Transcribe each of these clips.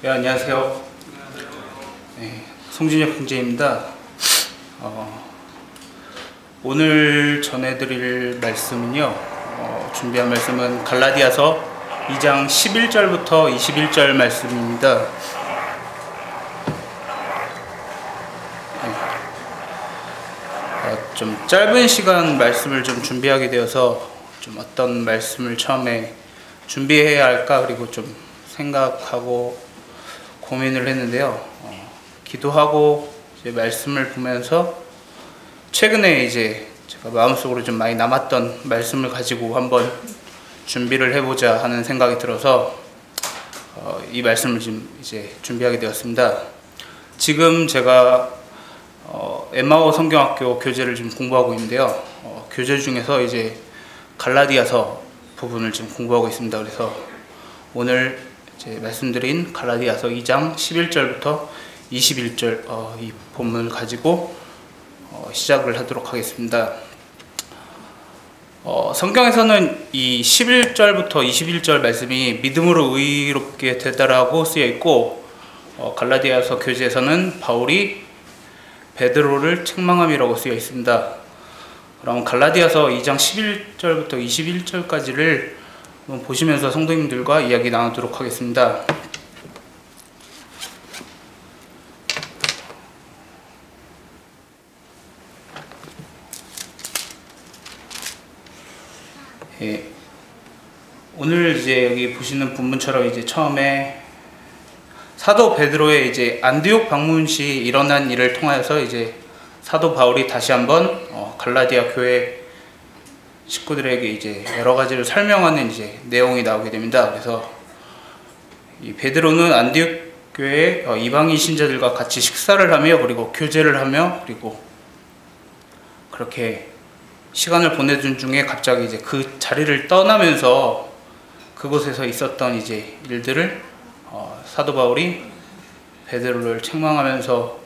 네, 안녕하세요. 네, 송진혁 형제입니다. 오늘 전해드릴 말씀은요, 준비한 말씀은 갈라디아서 2장 11절부터 21절 말씀입니다. 좀 짧은 시간 말씀을 좀 준비하게 되어서 좀 어떤 말씀을 처음에 준비해야 할까 그리고 좀 생각하고 고민을 했는데요. 기도하고 이제 말씀을 보면서 최근에 이제 제가 마음속으로 좀 많이 남았던 말씀을 가지고 한번 준비를 해보자 하는 생각이 들어서 이 말씀을 지금 이제 준비하게 되었습니다. 지금 제가 엠마오 성경학교 교재를 지금 공부하고 있는데요. 교재 중에서 이제 갈라디아서 부분을 지금 공부하고 있습니다. 그래서 오늘 이제 말씀드린 갈라디아서 2장 11절부터 21절 이 본문을 가지고 시작을 하도록 하겠습니다. 성경에서는 이 11절부터 21절 말씀이 믿음으로 의롭게 되다라고 쓰여 있고, 갈라디아서 교재에서는 바울이 베드로를 책망함이라고 쓰여 있습니다. 그럼 갈라디아서 2장 11절부터 21절까지를 보시면서 성도님들과 이야기 나누도록 하겠습니다. 예, 오늘 이제 여기 보시는 본문처럼 이제 처음에 사도 베드로의 이제 안디옥 방문 시 일어난 일을 통하여서 이제 사도 바울이 다시 한번 갈라디아 교회 식구들에게 이제 여러 가지를 설명하는 이제 내용이 나오게 됩니다. 그래서 이 베드로는 안디옥 교회 이방인 신자들과 같이 식사를 하며 그리고 교제를 하며 그리고 그렇게 시간을 보내던 중에 갑자기 이제 그 자리를 떠나면서 그곳에서 있었던 이제 일들을 사도 바울이 베드로를 책망하면서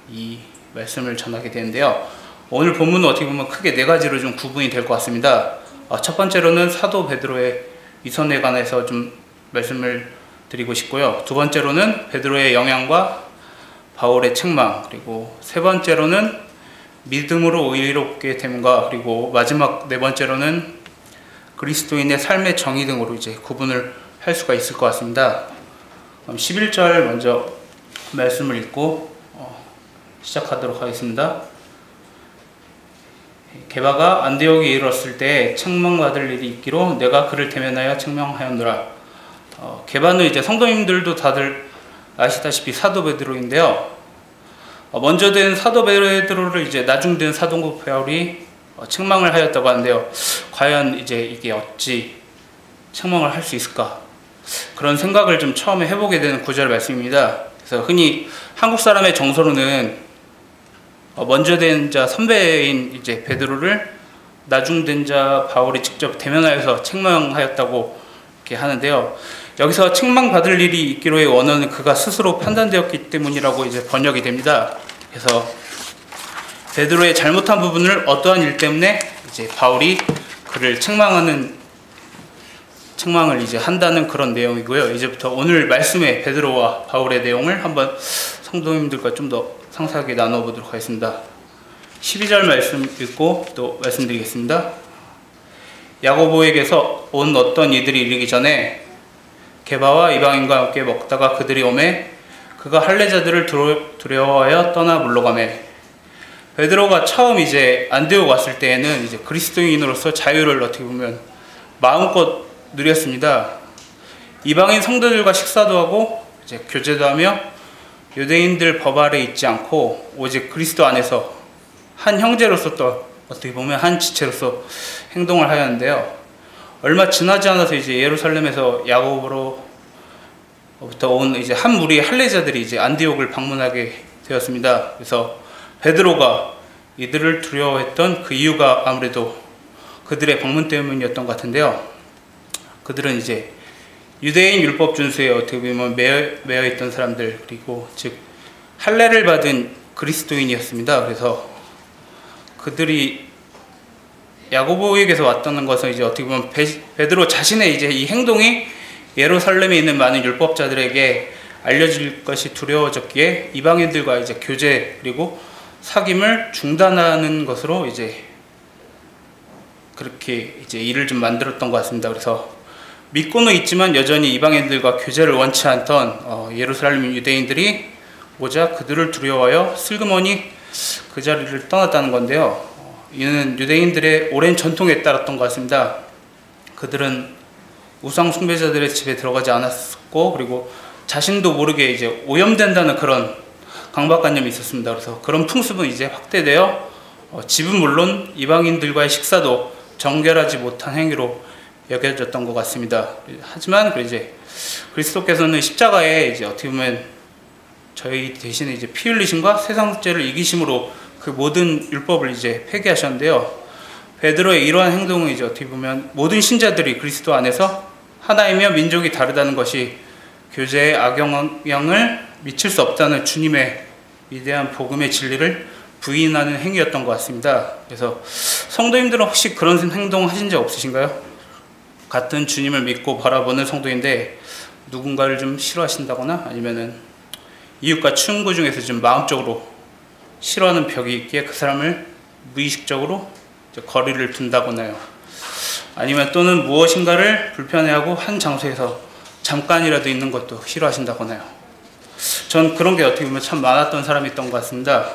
이 말씀을 전하게 되는데요. 오늘 본문은 어떻게 보면 크게 네 가지로 좀 구분이 될 것 같습니다. 첫 번째로는 사도 베드로의 위선에 관해서 좀 말씀을 드리고 싶고요. 두 번째로는 베드로의 영향과 바울의 책망, 그리고 세 번째로는 믿음으로 의롭게 됨과, 그리고 마지막 네 번째로는 그리스도인의 삶의 정의 등으로 이제 구분을 할 수가 있을 것 같습니다. 11절 먼저 말씀을 읽고 시작하도록 하겠습니다. 게바가 안디옥에 이르렀을 때 책망받을 일이 있기로 내가 그를 대면하여 책망하였노라. 게바는 이제 성도님들도 다들 아시다시피 사도 베드로인데요. 먼저 된 사도 베드로를 이제 나중 된 사도 바울이 책망을 하였다고 하는데요. 과연 이제 이게 어찌 책망을 할 수 있을까? 그런 생각을 좀 처음에 해보게 되는 구절 말씀입니다. 그래서 흔히 한국 사람의 정서로는 먼저 된 자 선배인 이제 베드로를 나중 된 자 바울이 직접 대면하여서 책망하였다고 이렇게 하는데요. 여기서 책망받을 일이 있기로의 원어는 그가 스스로 판단되었기 때문이라고 이제 번역이 됩니다. 그래서 베드로의 잘못한 부분을 어떠한 일 때문에 이제 바울이 그를 책망을 이제 한다는 그런 내용이고요. 이제부터 오늘 말씀의 베드로와 바울의 내용을 한번 성도님들과 좀 더 상세하게 나눠보도록 하겠습니다. 12절 말씀 읽고 또 말씀드리겠습니다. 야고보에게서 온 어떤 이들이 이르기 전에 게바와 이방인과 함께 먹다가 그들이 오매 그가 할례자들을 두려워하여 떠나 물러가매. 베드로가 처음 이제 안디옥 왔을 때에는 이제 그리스도인으로서 자유를 어떻게 보면 마음껏 누렸습니다. 이방인 성도들과 식사도 하고 이제 교제도 하며 유대인들 법 아래 있지 않고 오직 그리스도 안에서 한 형제로서 또 어떻게 보면 한 지체로서 행동을 하였는데요. 얼마 지나지 않아서 이제 예루살렘에서 야고보로부터 온 이제 한 무리의 할례자들이 이제 안디옥을 방문하게 되었습니다. 그래서 베드로가 이들을 두려워했던 그 이유가 아무래도 그들의 방문 때문이었던 것 같은데요. 그들은 이제 유대인 율법 준수에 어떻게 보면 매여 있던 사람들, 그리고 즉 할례를 받은 그리스도인이었습니다. 그래서 그들이 야고보에게서 왔다는 것은 이제 어떻게 보면 베드로 자신의 이제 이 행동이 예루살렘에 있는 많은 율법자들에게 알려질 것이 두려워졌기에 이방인들과 이제 교제 그리고 사귐을 중단하는 것으로 이제 그렇게 이제 일을 좀 만들었던 것 같습니다. 그래서 믿고는 있지만 여전히 이방인들과 교제를 원치 않던 예루살렘 유대인들이 오자 그들을 두려워하여 슬그머니 그 자리를 떠났다는 건데요. 이는 유대인들의 오랜 전통에 따랐던 것 같습니다. 그들은 우상 숭배자들의 집에 들어가지 않았고, 그리고 자신도 모르게 이제 오염된다는 그런 강박관념이 있었습니다. 그래서 그런 풍습은 이제 확대되어 집은 물론 이방인들과의 식사도 정결하지 못한 행위로 여겨졌던 것 같습니다. 하지만 이제 그리스도께서는 십자가에 이제 어떻게 보면 저희 대신에 이제 피 흘리심과 세상 죄를 이기심으로 그 모든 율법을 이제 폐기하셨는데요. 베드로의 이러한 행동은 이제 어떻게 보면 모든 신자들이 그리스도 안에서 하나이며 민족이 다르다는 것이 교제에 악영향을 미칠 수 없다는 주님의 위대한 복음의 진리를 부인하는 행위였던 것 같습니다. 그래서 성도님들은 혹시 그런 행동 하신 적 없으신가요? 같은 주님을 믿고 바라보는 성도인데 누군가를 좀 싫어하신다거나 아니면은 이웃과 친구 중에서 좀 마음적으로 싫어하는 벽이 있기에 그 사람을 무의식적으로 거리를 둔다거나요. 아니면 또는 무엇인가를 불편해하고 한 장소에서 잠깐이라도 있는 것도 싫어하신다거나요. 전 그런 게 어떻게 보면 참 많았던 사람이었던 것 같습니다.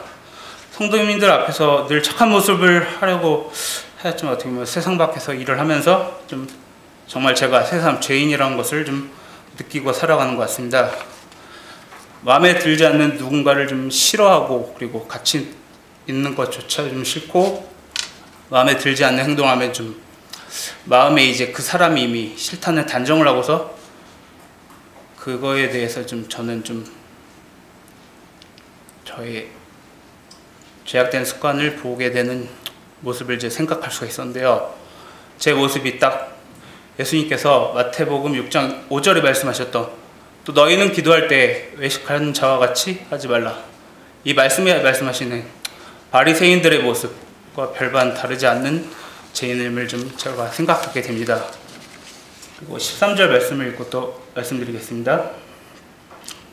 성도님들 앞에서 늘 착한 모습을 하려고 하였지만 어떻게 보면 세상 밖에서 일을 하면서 좀 정말 제가 세상 죄인이라는 것을 좀 느끼고 살아가는 것 같습니다. 마음에 들지 않는 누군가를 좀 싫어하고 그리고 같이 있는 것조차 좀 싫고 마음에 들지 않는 행동하면 좀 마음에 이제 그 사람이 이미 싫다는 단정을 하고서 그거에 대해서 좀 저는 좀 저의 죄악된 습관을 보게 되는 모습을 이제 생각할 수가 있었는데요. 제 모습이 딱 예수님께서 마태복음 6장 5절에 말씀하셨던 또 너희는 기도할 때 외식하는 자와 같이 하지 말라. 이 말씀에 말씀하시는 바리새인들의 모습과 별반 다르지 않는 죄인임을 좀 제가 생각하게 됩니다. 그리고 13절 말씀을 읽고 또 말씀드리겠습니다.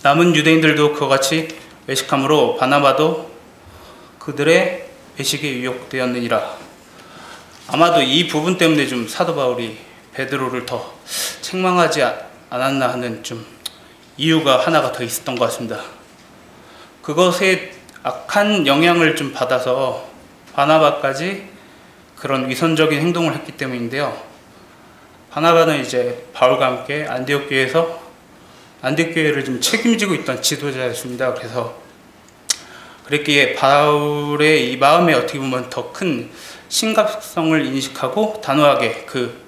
남은 유대인들도 그와 같이 외식함으로 바나바도 그들의 외식에 유혹되었느니라. 아마도 이 부분 때문에 좀 사도 바울이 베드로를 더 책망하지 않았나 하는 좀 이유가 하나가 더 있었던 것 같습니다. 그것에 악한 영향을 좀 받아서 바나바까지 그런 위선적인 행동을 했기 때문인데요. 바나바는 이제 바울과 함께 안디옥 교회에서 안디옥 교회를 좀 책임지고 있던 지도자였습니다. 그래서 그랬기에 바울의 이 마음에 어떻게 보면 더 큰 심각성을 인식하고 단호하게 그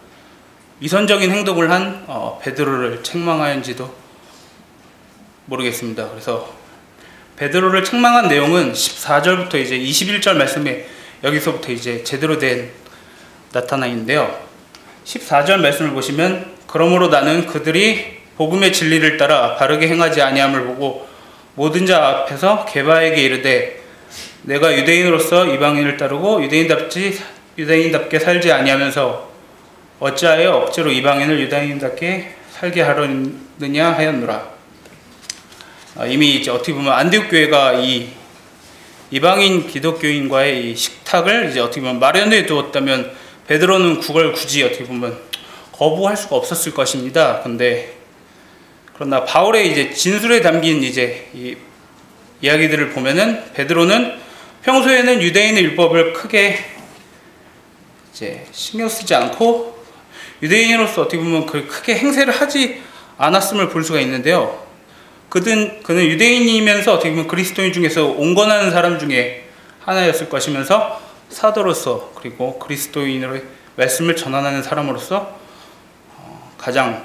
위선적인 행동을 한 베드로를 책망하였는지도 모르겠습니다. 그래서 베드로를 책망한 내용은 14절부터 이제 21절 말씀에 여기서부터 이제 제대로 된 나타나 있는데요. 14절 말씀을 보시면 그러므로 나는 그들이 복음의 진리를 따라 바르게 행하지 아니함을 보고 모든 자 앞에서 게바에게 이르되 내가 유대인으로서 이방인을 따르고 유대인답게 살지 아니하면서 어찌하여 억지로 이방인을 유대인답게 살게 하려느냐 하였노라. 이미 이제 어떻게 보면 안디옥 교회가 이 이방인 기독교인과의 이 식탁을 이제 어떻게 보면 마련해 두었다면 베드로는 그걸 굳이 어떻게 보면 거부할 수가 없었을 것입니다. 그러나 바울의 이제 진술에 담긴 이제 이 이야기들을 보면은 베드로는 평소에는 유대인의 율법을 크게 이제 신경 쓰지 않고 유대인으로서 어떻게 보면 그 크게 행세를 하지 않았음을 볼 수가 있는데요. 그는 유대인이면서 어떻게 보면 그리스도인 중에서 온건한 사람 중에 하나였을 것이면서 사도로서 그리고 그리스도인으로의 말씀을 전환하는 사람으로서 가장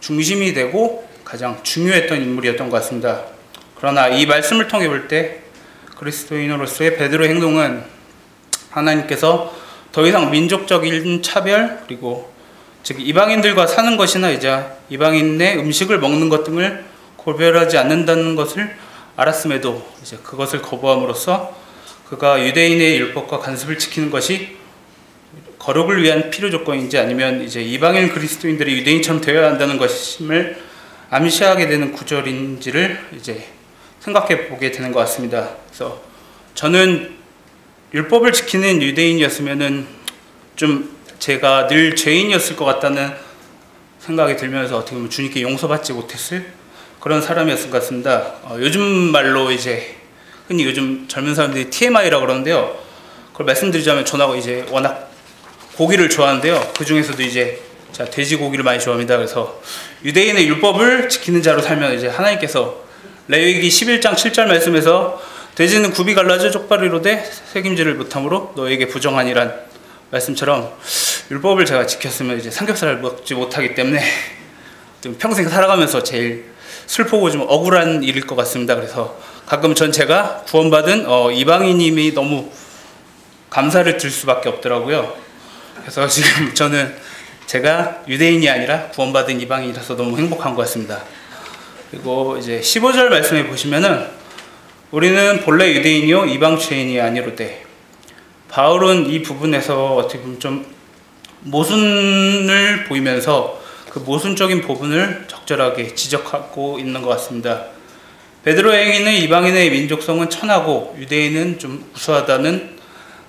중심이 되고 가장 중요했던 인물이었던 것 같습니다. 그러나 이 말씀을 통해 볼 때 그리스도인으로서의 베드로의 행동은 하나님께서 더 이상 민족적인 차별 그리고 즉 이방인들과 사는 것이나 이제 이방인의 음식을 먹는 것 등을 고별하지 않는다는 것을 알았음에도 이제 그것을 거부함으로써 그가 유대인의 율법과 관습을 지키는 것이 거룩을 위한 필요 조건인지 아니면 이제 이방인 그리스도인들이 유대인처럼 되어야 한다는 것임을 암시하게 되는 구절인지를 이제 생각해 보게 되는 것 같습니다. 그래서 저는 율법을 지키는 유대인이었으면은 좀 제가 늘 죄인이었을 것 같다는 생각이 들면서 어떻게 보면 주님께 용서받지 못했을 그런 사람이었을 것 같습니다. 요즘 말로 이제 흔히 요즘 젊은 사람들이 TMI라고 그러는데요. 그걸 말씀드리자면 저는 이제 워낙 고기를 좋아하는데요. 그 중에서도 이제 제가 돼지고기를 많이 좋아합니다. 그래서 유대인의 율법을 지키는 자로 살면 이제 하나님께서 레위기 11장 7절 말씀에서 돼지는 굽이 갈라져 쪽발이로되 책임지를 못함으로 너에게 부정하니란 말씀처럼 율법을 제가 지켰으면 이제 삼겹살을 먹지 못하기 때문에 좀 평생 살아가면서 제일 슬프고 좀 억울한 일일 것 같습니다. 그래서 가끔 전 제가 구원받은 이방인님이 너무 감사를 들 수밖에 없더라고요. 그래서 지금 저는 제가 유대인이 아니라 구원받은 이방인이라서 너무 행복한 것 같습니다. 그리고 이제 15절 말씀에 보시면은 우리는 본래 유대인이요 이방 죄인이 아니로되, 바울은 이 부분에서 어떻게 보면 좀 모순을 보이면서 그 모순적인 부분을 적절하게 지적하고 있는 것 같습니다. 베드로의 행위는 이방인의 민족성은 천하고 유대인은 좀 우수하다는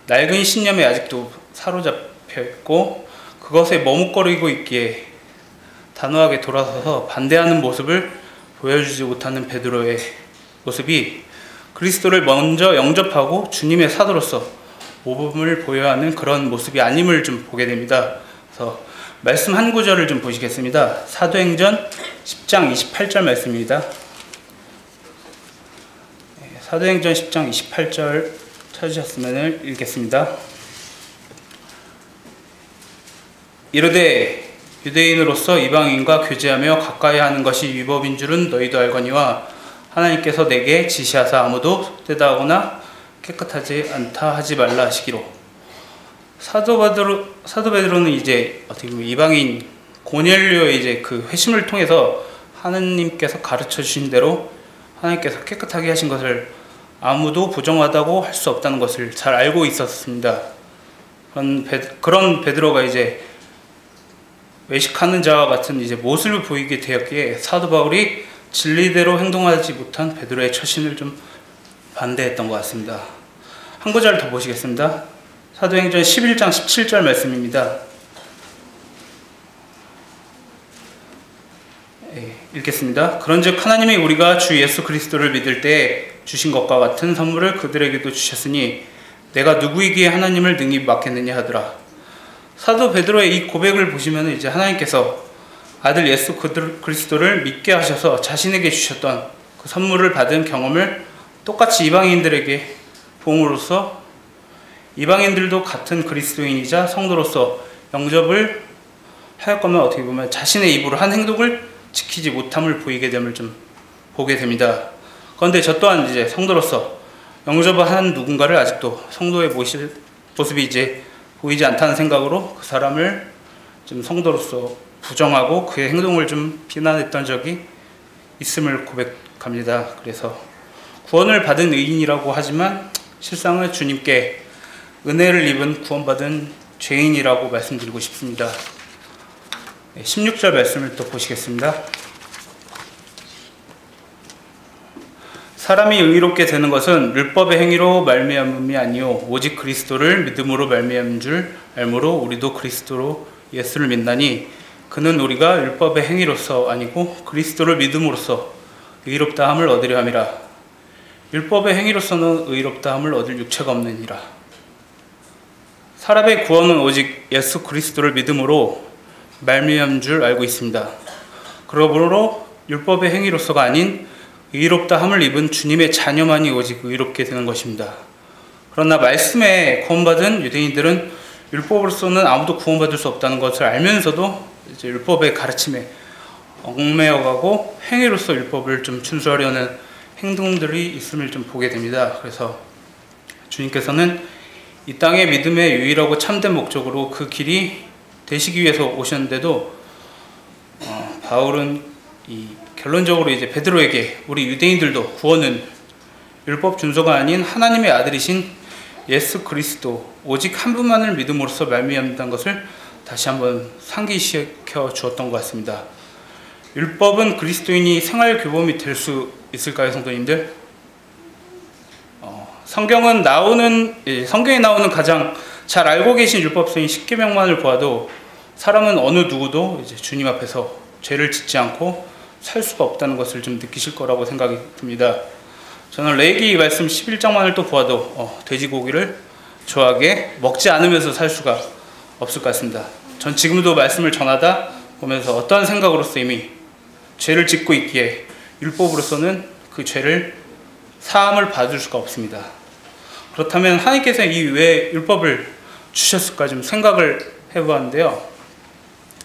낡은 신념에 아직도 사로잡혀 있고 그것에 머뭇거리고 있기에 단호하게 돌아서서 반대하는 모습을 보여주지 못하는 베드로의 모습이 그리스도를 먼저 영접하고 주님의 사도로서 모범을 보여야 하는 그런 모습이 아님을 좀 보게 됩니다. 그래서 말씀 한 구절을 좀 보시겠습니다. 사도행전 10장 28절 말씀입니다. 사도행전 10장 28절 찾으셨으면 읽겠습니다. 이르되 유대인으로서 이방인과 교제하며 가까이 하는 것이 위법인 줄은 너희도 알거니와 하나님께서 내게 지시하사 아무도 떼다하거나 깨끗하지 않다 하지 말라 하시기로. 사도 베드로는 이제 어떻게 보면 이방인 고넬료의 이제 그 회심을 통해서 하나님께서 가르쳐 주신 대로 하나님께서 깨끗하게 하신 것을 아무도 부정하다고 할 수 없다는 것을 잘 알고 있었습니다. 그런 베드로가 이제 외식하는 자와 같은 이제 모습을 보이게 되었기에 사도 바울이 진리대로 행동하지 못한 베드로의 처신을 좀 반대했던 것 같습니다. 한 구절 더 보시겠습니다. 사도행전 11장 17절 말씀입니다. 읽겠습니다. 그런즉 하나님이 우리가 주 예수 그리스도를 믿을 때 주신 것과 같은 선물을 그들에게도 주셨으니 내가 누구이기에 하나님을 능히 막겠느냐 하더라. 사도 베드로의 이 고백을 보시면 이제 하나님께서 아들 예수 그리스도를 믿게 하셔서 자신에게 주셨던 그 선물을 받은 경험을 똑같이 이방인들에게 보험으로써 이방인들도 같은 그리스도인이자 성도로서 영접을 할 거면 어떻게 보면 자신의 입으로 한 행동을 지키지 못함을 보이게 됨을 좀 보게 됩니다. 그런데 저 또한 이제 성도로서 영접을 한 누군가를 아직도 성도의 모습이 이제 보이지 않다는 생각으로 그 사람을 좀 성도로서 부정하고 그의 행동을 좀 비난했던 적이 있음을 고백합니다. 그래서 구원을 받은 의인이라고 하지만 실상은 주님께 은혜를 입은 구원받은 죄인이라고 말씀드리고 싶습니다. 16절 말씀을 또 보시겠습니다. 사람이 의롭게 되는 것은 율법의 행위로 말미암음이 아니요 오직 그리스도를 믿음으로 말미암은 줄 알므로 우리도 그리스도로 예수를 믿나니 그는 우리가 율법의 행위로서 아니고 그리스도를 믿음으로써 의롭다함을 얻으려 함이라. 율법의 행위로서는 의롭다함을 얻을 육체가 없느니라. 사람의 구원은 오직 예수 그리스도를 믿음으로 말미암은 줄 알고 있습니다. 그러므로 율법의 행위로서가 아닌 의롭다함을 입은 주님의 자녀만이 오직 의롭게 되는 것입니다. 그러나 말씀에 구원받은 유대인들은 율법으로서는 아무도 구원받을 수 없다는 것을 알면서도 이제 율법의 가르침에 얽매여가고 행위로서 율법을 좀 준수하려는 행동들이 있음을 좀 보게 됩니다. 그래서 주님께서는 이 땅의 믿음의 유일하고 참된 목적으로 그 길이 되시기 위해서 오셨는데도 바울은 결론적으로 이제 베드로에게 우리 유대인들도 구원은 율법 준수가 아닌 하나님의 아들이신 예수 그리스도 오직 한 분만을 믿음으로써 말미암는다는 것을 다시 한번 상기시켜 주었던 것 같습니다. 율법은 그리스도인이 생활 교범이 될 수 있을까요, 성도님들? 성경에 나오는 가장 잘 알고 계신 율법서인 십계명만을 보아도 사람은 어느 누구도 이제 주님 앞에서 죄를 짓지 않고 살 수가 없다는 것을 좀 느끼실 거라고 생각이 듭니다. 저는 레위기 말씀 11장만을 또 보아도 돼지고기를 좋아하게 먹지 않으면서 살 수가 없을 것 같습니다. 전 지금도 말씀을 전하다 보면서 어떠한 생각으로서 이미 죄를 짓고 있기에 율법으로서는 그 죄를 사함을 받을 수가 없습니다. 그렇다면 하나님께서 이 왜 율법을 주셨을까 좀 생각을 해보았는데요.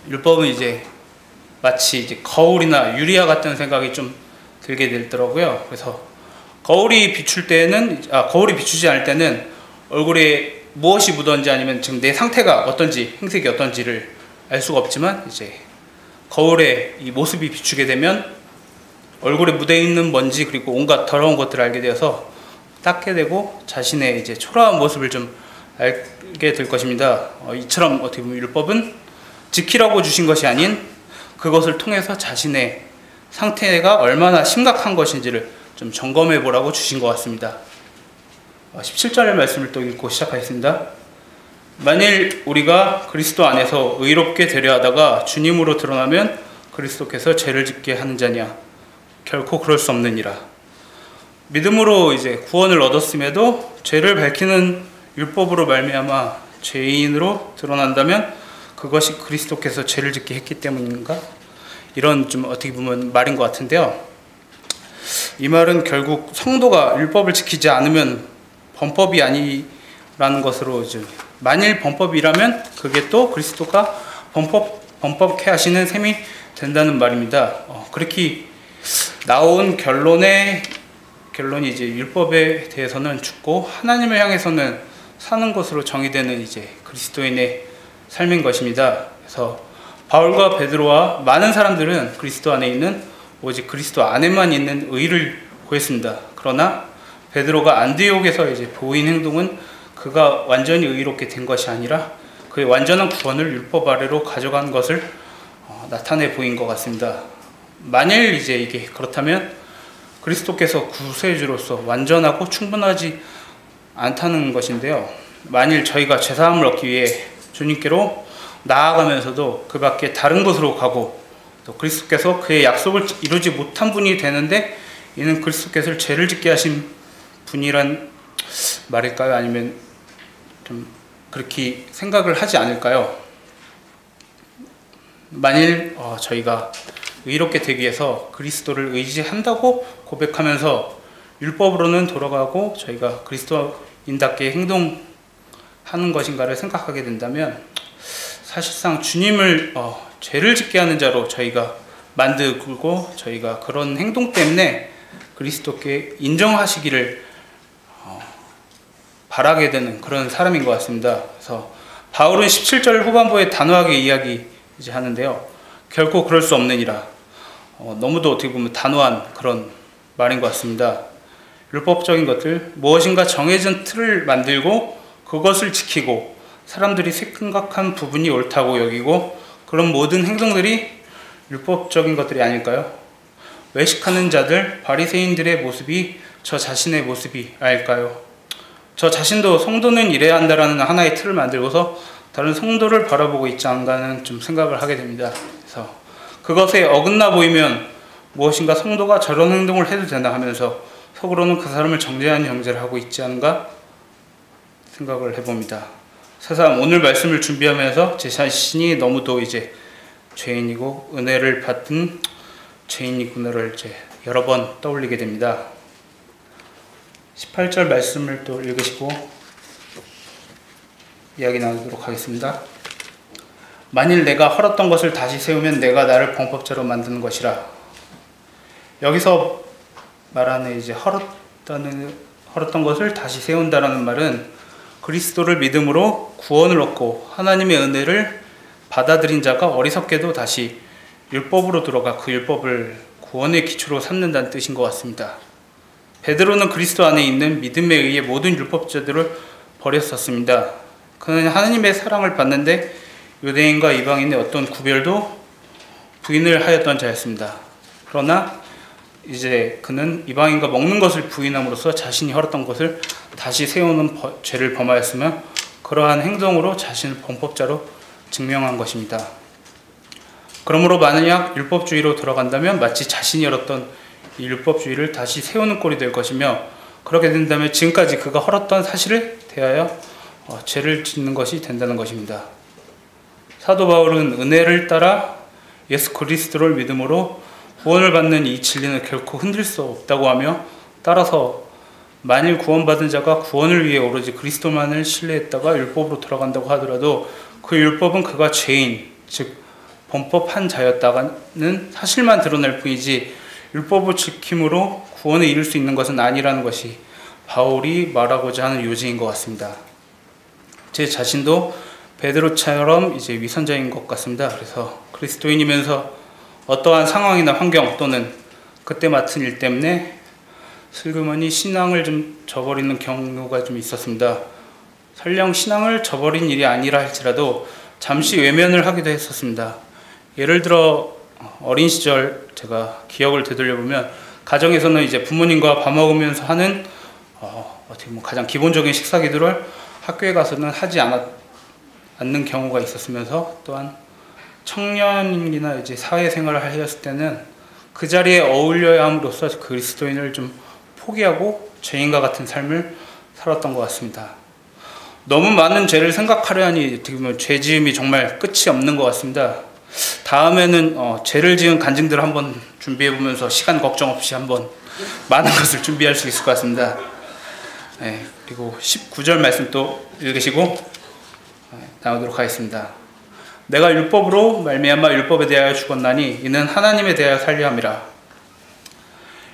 율법은 이제 마치 거울이나 유리와 같은 생각이 좀 들게 되더라고요. 그래서 거울이 비추지 않을 때는 얼굴에 무엇이 묻었는지 아니면 지금 내 상태가 어떤지, 행색이 어떤지를 알 수가 없지만 이제 거울에 이 모습이 비추게 되면 얼굴에 묻어 있는 먼지 그리고 온갖 더러운 것들을 알게 되어서 닦게 되고 자신의 이제 초라한 모습을 좀 알게 될 것입니다. 이처럼 어떻게 보면 율법은 지키라고 주신 것이 아닌 그것을 통해서 자신의 상태가 얼마나 심각한 것인지를 좀 점검해 보라고 주신 것 같습니다. 17절의 말씀을 또 읽고 시작하겠습니다. 만일 우리가 그리스도 안에서 의롭게 되려 하다가 주님으로 드러나면 그리스도께서 죄를 짓게 하는 자냐? 결코 그럴 수 없느니라. 믿음으로 이제 구원을 얻었음에도 죄를 밝히는 율법으로 말미암아 죄인으로 드러난다면 그것이 그리스도께서 죄를 짓게 했기 때문인가? 이런 좀 어떻게 보면 말인 것 같은데요. 이 말은 결국 성도가 율법을 지키지 않으면 범법이 아니라는 것으로 이제 만일 범법이라면 그게 또 그리스도가 범법케 하시는 셈이 된다는 말입니다. 그렇게 나온 결론이 이제 율법에 대해서는 죽고 하나님을 향해서는 사는 것으로 정의되는 이제 그리스도인의 삶인 것입니다. 그래서 바울과 베드로와 많은 사람들은 그리스도 안에 있는 오직 그리스도 안에만 있는 의를 구했습니다. 그러나 베드로가 안디옥에서 이제 보인 행동은 그가 완전히 의롭게 된 것이 아니라 그의 완전한 구원을 율법 아래로 가져간 것을 나타내 보인 것 같습니다. 만일 이제 이게 그렇다면 그리스도께서 구세주로서 완전하고 충분하지 않다는 것인데요. 만일 저희가 죄사함을 얻기 위해 주님께로 나아가면서도 그 밖에 다른 곳으로 가고 또 그리스도께서 그의 약속을 이루지 못한 분이 되는데 이는 그리스도께서 죄를 짓게 하신 분이란 말일까요? 아니면 좀 그렇게 생각을 하지 않을까요? 만일 저희가 의롭게 되기 위해서 그리스도를 의지한다고 고백하면서 율법으로는 돌아가고 저희가 그리스도인답게 행동하는 것인가를 생각하게 된다면 사실상 주님을 죄를 짓게 하는 자로 저희가 만들고 저희가 그런 행동 때문에 그리스도께 인정하시기를 바라게 되는 그런 사람인 것 같습니다. 그래서 바울은 17절 후반부에 단호하게 이야기하는데요. 결코 그럴 수 없느니라. 너무도 어떻게 보면 단호한 그런 말인 것 같습니다. 율법적인 것들, 무엇인가 정해진 틀을 만들고 그것을 지키고 사람들이 생각한 부분이 옳다고 여기고 그런 모든 행동들이 율법적인 것들이 아닐까요? 외식하는 자들, 바리새인들의 모습이 저 자신의 모습이 아닐까요? 저 자신도 성도는 이래야 한다라는 하나의 틀을 만들고서 다른 성도를 바라보고 있지 않은가는 좀 생각을 하게 됩니다. 그래서 그것에 어긋나 보이면 무엇인가 성도가 저런 행동을 해도 되나 하면서 속으로는 그 사람을 정죄하는 형제를 하고 있지 않은가 생각을 해봅니다. 사실 오늘 말씀을 준비하면서 제 자신이 너무도 이제 죄인이고 은혜를 받은 죄인이구나를 이제 여러 번 떠올리게 됩니다. 18절 말씀을 또 읽으시고 이야기 나누도록 하겠습니다. 만일 내가 헐었던 것을 다시 세우면 내가 나를 범법자로 만드는 것이라. 여기서 말하는 이제 헐었던 것을 다시 세운다라는 말은 그리스도를 믿음으로 구원을 얻고 하나님의 은혜를 받아들인 자가 어리석게도 다시 율법으로 들어가 그 율법을 구원의 기초로 삼는다는 뜻인 것 같습니다. 베드로는 그리스도 안에 있는 믿음에 의해 모든 율법자들을 버렸었습니다. 그는 하나님의 사랑을 받는데 유대인과 이방인의 어떤 구별도 부인을 하였던 자였습니다. 그러나 이제 그는 이방인과 먹는 것을 부인함으로써 자신이 헐었던 것을 다시 세우는 죄를 범하였으며 그러한 행동으로 자신을 범법자로 증명한 것입니다. 그러므로 만약 율법주의로 돌아간다면 마치 자신이 헐었던 이 율법주의를 다시 세우는 꼴이 될 것이며, 그렇게 된다면 지금까지 그가 헐었던 사실을 대하여 죄를 짓는 것이 된다는 것입니다. 사도 바울은 은혜를 따라 예수 그리스도를 믿음으로 구원을 받는 이 진리는 결코 흔들 수 없다고 하며, 따라서 만일 구원받은 자가 구원을 위해 오로지 그리스도만을 신뢰했다가 율법으로 돌아간다고 하더라도 그 율법은 그가 죄인, 즉 범법한 자였다는 사실만 드러낼 뿐이지 율법을 지킴으로 구원에 이룰 수 있는 것은 아니라는 것이 바울이 말하고자 하는 요지인 것 같습니다. 제 자신도 베드로처럼 이제 위선자인 것 같습니다. 그래서 그리스도인이면서 어떠한 상황이나 환경 또는 그때 맡은 일 때문에 슬그머니 신앙을 좀 저버리는 경우가 좀 있었습니다. 설령 신앙을 저버린 일이 아니라 할지라도 잠시 외면을 하기도 했었습니다. 예를 들어 어린 시절 제가 기억을 되돌려 보면 가정에서는 이제 부모님과 밥 먹으면서 하는 어떻게 가장 기본적인 식사 기도를 학교에 가서는 하지 않는 경우가 있었으면서, 또한 청년이나 이제 사회생활을 하셨을 때는 그 자리에 어울려야 함으로써 그리스도인을 좀 포기하고 죄인과 같은 삶을 살았던 것 같습니다. 너무 많은 죄를 생각하려 하니 어떻게 보면 죄 지음이 정말 끝이 없는 것 같습니다. 다음에는 죄를 지은 간증들을 한번 준비해 보면서 시간 걱정 없이 한번 많은 것을 준비할 수 있을 것 같습니다. 네, 그리고 19절 말씀 또 읽으시고 나오도록 하겠습니다. 내가 율법으로 말미암아 율법에 대하여 죽었나니 이는 하나님에 대하여 살려 함이라.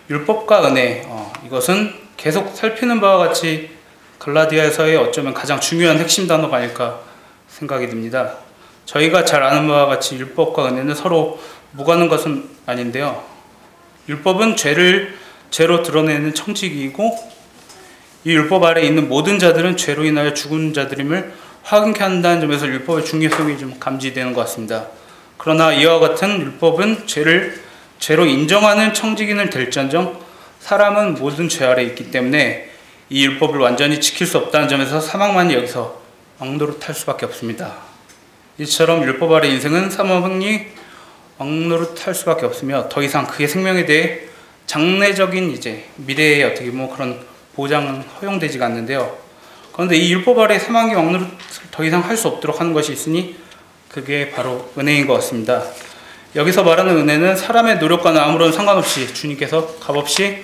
율법과 은혜, 이것은 계속 살피는 바와 같이 갈라디아서의 어쩌면 가장 중요한 핵심 단어가 아닐까 생각이 듭니다. 저희가 잘 아는 바와 같이 율법과 은혜는 서로 무관한 것은 아닌데요. 율법은 죄로 드러내는 청지기이고, 이 율법 아래 있는 모든 자들은 죄로 인하여 죽은 자들임을 확인케 한다는 점에서 율법의 중요성이 좀 감지되는 것 같습니다. 그러나 이와 같은 율법은 죄로 인정하는 청지기는 될지언정 사람은 모든 죄 아래 있기 때문에 이 율법을 완전히 지킬 수 없다는 점에서 사망만이 여기서 왕노릇할 수밖에 없습니다. 이처럼 율법 아래 인생은 사망이 왕노릇할 수밖에 없으며 더 이상 그의 생명에 대해 장래적인 이제 미래의 어떻게 그런 보장은 허용되지가 않는데요. 그런데 이 율법 아래 사망이 왕노릇을 더 이상 할 수 없도록 하는 것이 있으니 그게 바로 은혜인 것 같습니다. 여기서 말하는 은혜는 사람의 노력과는 아무런 상관없이 주님께서 값없이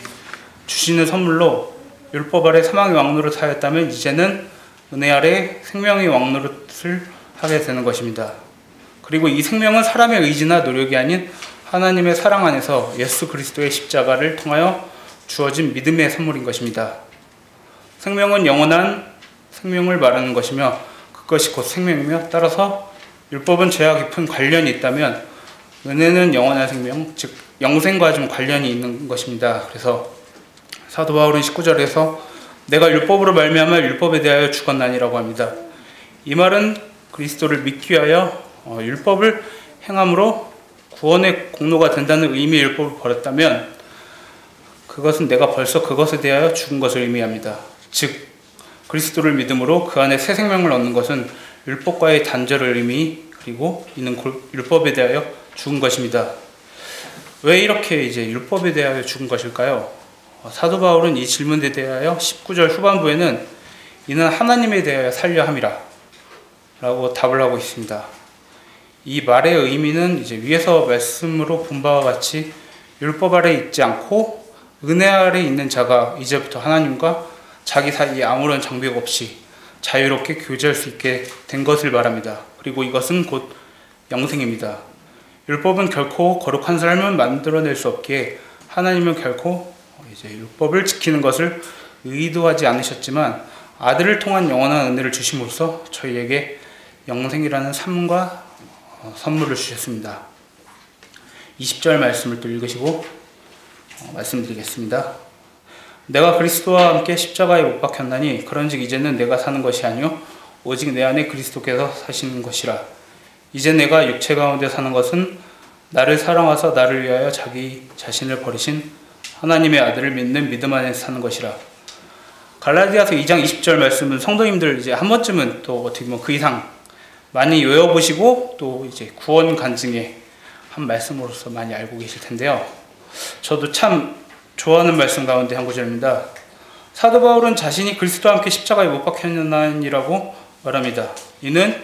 주시는 선물로, 율법 아래 사망이 왕노릇 하였다면 이제는 은혜 아래 생명이 왕노릇을 하게 되는 것입니다. 그리고 이 생명은 사람의 의지나 노력이 아닌 하나님의 사랑 안에서 예수 그리스도의 십자가를 통하여 주어진 믿음의 선물인 것입니다. 생명은 영원한 생명을 말하는 것이며 그것이 곧 생명이며, 따라서 율법은 죄와 깊은 관련이 있다면 은혜는 영원한 생명, 즉 영생과 좀 관련이 있는 것입니다. 그래서 사도 바울은 19절에서 내가 율법으로 말미암아 율법에 대하여 죽었나니라고 합니다. 이 말은 그리스도를 믿기 위하여 율법을 행함으로 구원의 공로가 된다는 의미의 율법을 버렸다면 그것은 내가 벌써 그것에 대하여 죽은 것을 의미합니다. 즉 그리스도를 믿음으로 그 안에 새 생명을 얻는 것은 율법과의 단절을 그리고 이는 율법에 대하여 죽은 것입니다. 왜 이렇게 이제 율법에 대하여 죽은 것일까요? 사도 바울은 이 질문에 대하여 19절 후반부에는 이는 하나님에 대하여 살려 함이라 라고 답을 하고 있습니다. 이 말의 의미는 이제 위에서 말씀으로 본 바와 같이 율법 아래 있지 않고 은혜 아래 있는 자가 이제부터 하나님과 자기 사이에 아무런 장벽 없이 자유롭게 교제할 수 있게 된 것을 말합니다. 그리고 이것은 곧 영생입니다. 율법은 결코 거룩한 삶을 만들어낼 수 없기에 하나님은 결코 이제 율법을 지키는 것을 의도하지 않으셨지만 아들을 통한 영원한 은혜를 주심으로써 저희에게 영생이라는 삶과 선물을 주셨습니다. 20절 말씀을 또 읽으시고 말씀드리겠습니다. 내가 그리스도와 함께 십자가에 못 박혔나니 그런즉 이제는 내가 사는 것이 아니요 오직 내 안에 그리스도께서 사시는 것이라. 이제 내가 육체 가운데 사는 것은 나를 사랑하사 나를 위하여 자기 자신을 버리신 하나님의 아들을 믿는 믿음 안에서 사는 것이라. 갈라디아서 2장 20절 말씀은 성도님들 이제 한 번쯤은 또 어떻게 보면 그 이상 많이 외워보시고 또 이제 구원 간증의 한 말씀으로서 많이 알고 계실 텐데요. 저도 참 좋아하는 말씀 가운데 한 구절입니다. 사도 바울은 자신이 그리스도와 함께 십자가에 못 박혔나니라고 말합니다. 이는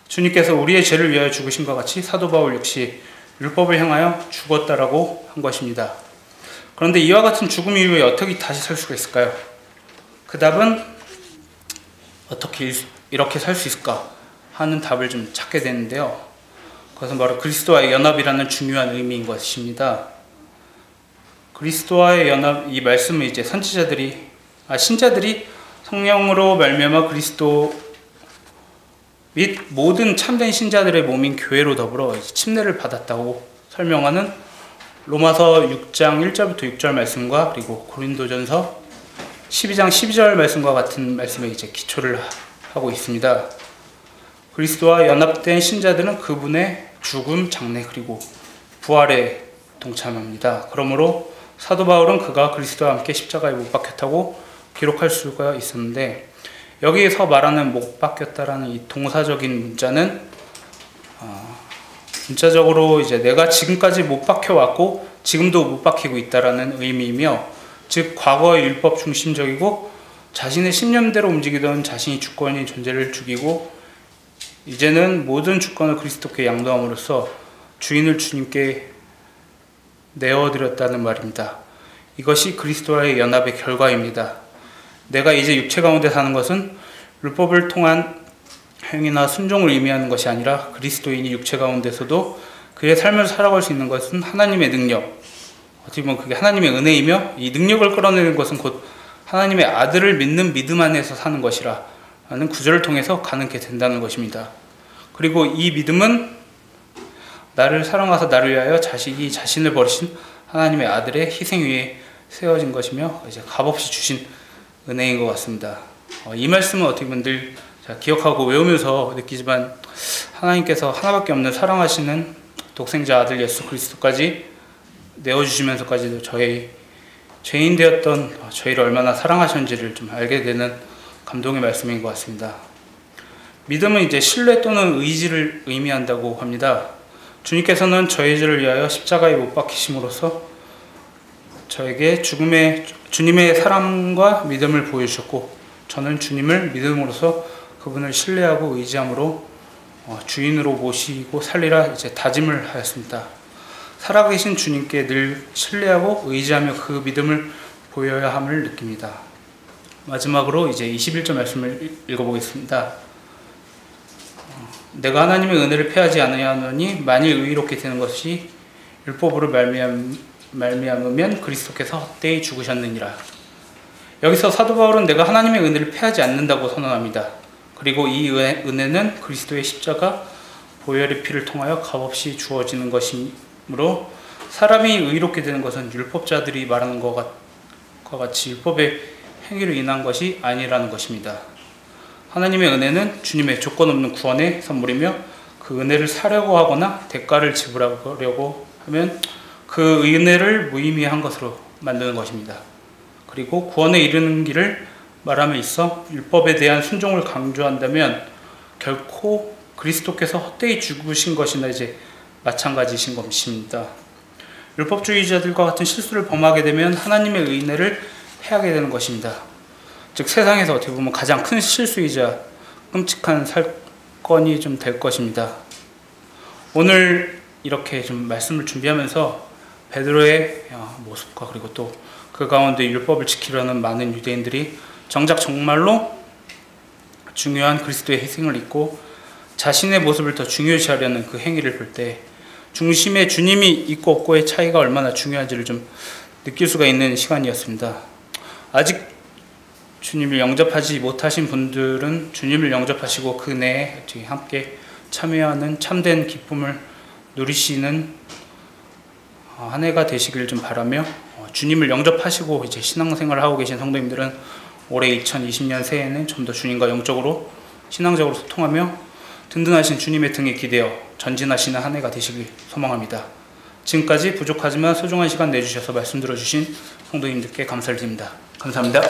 주님께서 우리의 죄를 위하여 죽으신 것 같이 사도 바울 역시 율법을 향하여 죽었다라고 한 것입니다. 그런데 이와 같은 죽음 이후에 어떻게 다시 살 수가 있을까요? 그 답은 어떻게 이렇게 살 수 있을까 하는 답을 좀 찾게 되는데요. 그것은 바로 그리스도와의 연합이라는 중요한 의미인 것입니다. 그리스도와의 연합, 이 말씀을 이제 신자들이 성령으로 말미암아 그리스도 및 모든 참된 신자들의 몸인 교회로 더불어 침례를 받았다고 설명하는 로마서 6장 1절부터 6절 말씀과 그리고 고린도전서 12장 12절 말씀과 같은 말씀에 이제 기초를 하고 있습니다. 그리스도와 연합된 신자들은 그분의 죽음, 장례 그리고 부활에 동참합니다. 그러므로 사도 바울은 그가 그리스도와 함께 십자가에 못 박혔다고 기록할 수가 있었는데, 여기에서 말하는 못 박혔다라는 이 동사적인 문자는 문자적으로 이제 내가 지금까지 못 박혀 왔고 지금도 못 박히고 있다라는 의미이며, 즉 과거의 율법 중심적이고 자신의 신념대로 움직이던 자신이 주권인 존재를 죽이고 이제는 모든 주권을 그리스도께 양도함으로써 주인을 주님께 내어드렸다는 말입니다. 이것이 그리스도와의 연합의 결과입니다. 내가 이제 육체 가운데 사는 것은 율법을 통한 행위나 순종을 의미하는 것이 아니라 그리스도인이 육체 가운데서도 그의 삶을 살아갈 수 있는 것은 하나님의 능력, 어떻게 보면 그게 하나님의 은혜이며 이 능력을 끌어내는 것은 곧 하나님의 아들을 믿는 믿음 안에서 사는 것이라 라는 구절을 통해서 가능케 된다는 것입니다. 그리고 이 믿음은 나를 사랑하사 나를 위하여 자식이 자신을 버리신 하나님의 아들의 희생 위에 세워진 것이며 이제 값없이 주신 은혜인 것 같습니다. 이 말씀은 어떻게 보면 늘 기억하고 외우면서 느끼지만, 하나님께서 하나밖에 없는 사랑하시는 독생자 아들 예수 그리스도까지 내어주시면서까지도 저의 죄인 되었던 저희를 얼마나 사랑하셨는지를 좀 알게 되는 감동의 말씀인 것 같습니다. 믿음은 이제 신뢰 또는 의지를 의미한다고 합니다. 주님께서는 저희 죄를 위하여 십자가에 못 박히심으로써 저에게 주님의 사랑과 믿음을 보여주셨고, 저는 주님을 믿음으로써 그분을 신뢰하고 의지함으로 주인으로 모시고 살리라 이제 다짐을 하였습니다. 살아계신 주님께 늘 신뢰하고 의지하며 그 믿음을 보여야 함을 느낍니다. 마지막으로 이제 21절 말씀을 읽어보겠습니다. 내가 하나님의 은혜를 패하지 아니하노니 만일 의롭게 되는 것이 율법으로 말미암으면 그리스도께서 헛되이 죽으셨느니라. 여기서 사도 바울은 내가 하나님의 은혜를 패하지 않는다고 선언합니다. 그리고 이 은혜는 그리스도의 십자가 보혈의 피를 통하여 값없이 주어지는 것이므로 사람이 의롭게 되는 것은 율법자들이 말하는 것과 같이 율법의 행위로 인한 것이 아니라는 것입니다. 하나님의 은혜는 주님의 조건 없는 구원의 선물이며, 그 은혜를 사려고 하거나 대가를 지불하려고 하면 그 은혜를 무의미한 것으로 만드는 것입니다. 그리고 구원에 이르는 길을 말함에 있어 율법에 대한 순종을 강조한다면 결코 그리스도께서 헛되이 죽으신 것이나 이제 마찬가지신 것입니다. 율법주의자들과 같은 실수를 범하게 되면 하나님의 은혜를 패하게 되는 것입니다. 즉 세상에서 어떻게 보면 가장 큰 실수이자 끔찍한 사건이 좀 될 것입니다. 오늘 이렇게 좀 말씀을 준비하면서 베드로의 모습과 그리고 또 그 가운데 율법을 지키려는 많은 유대인들이 정작 정말로 중요한 그리스도의 희생을 잊고 자신의 모습을 더 중요시하려는 그 행위를 볼 때 중심에 주님이 있고 없고의 차이가 얼마나 중요한지를 좀 느낄 수가 있는 시간이었습니다. 아직 주님을 영접하지 못하신 분들은 주님을 영접하시고 그 내에 함께 참여하는 참된 기쁨을 누리시는 한 해가 되시길 좀 바라며 주님을 영접하시고 이제 신앙생활을 하고 계신 성도님들은 올해 2020년 새해에는 좀 더 주님과 영적으로 신앙적으로 소통하며 든든하신 주님의 등에 기대어 전진하시는 한 해가 되시길 소망합니다. 지금까지 부족하지만 소중한 시간 내주셔서 말씀 들어주신 성도님들께 감사를 드립니다. 감사합니다.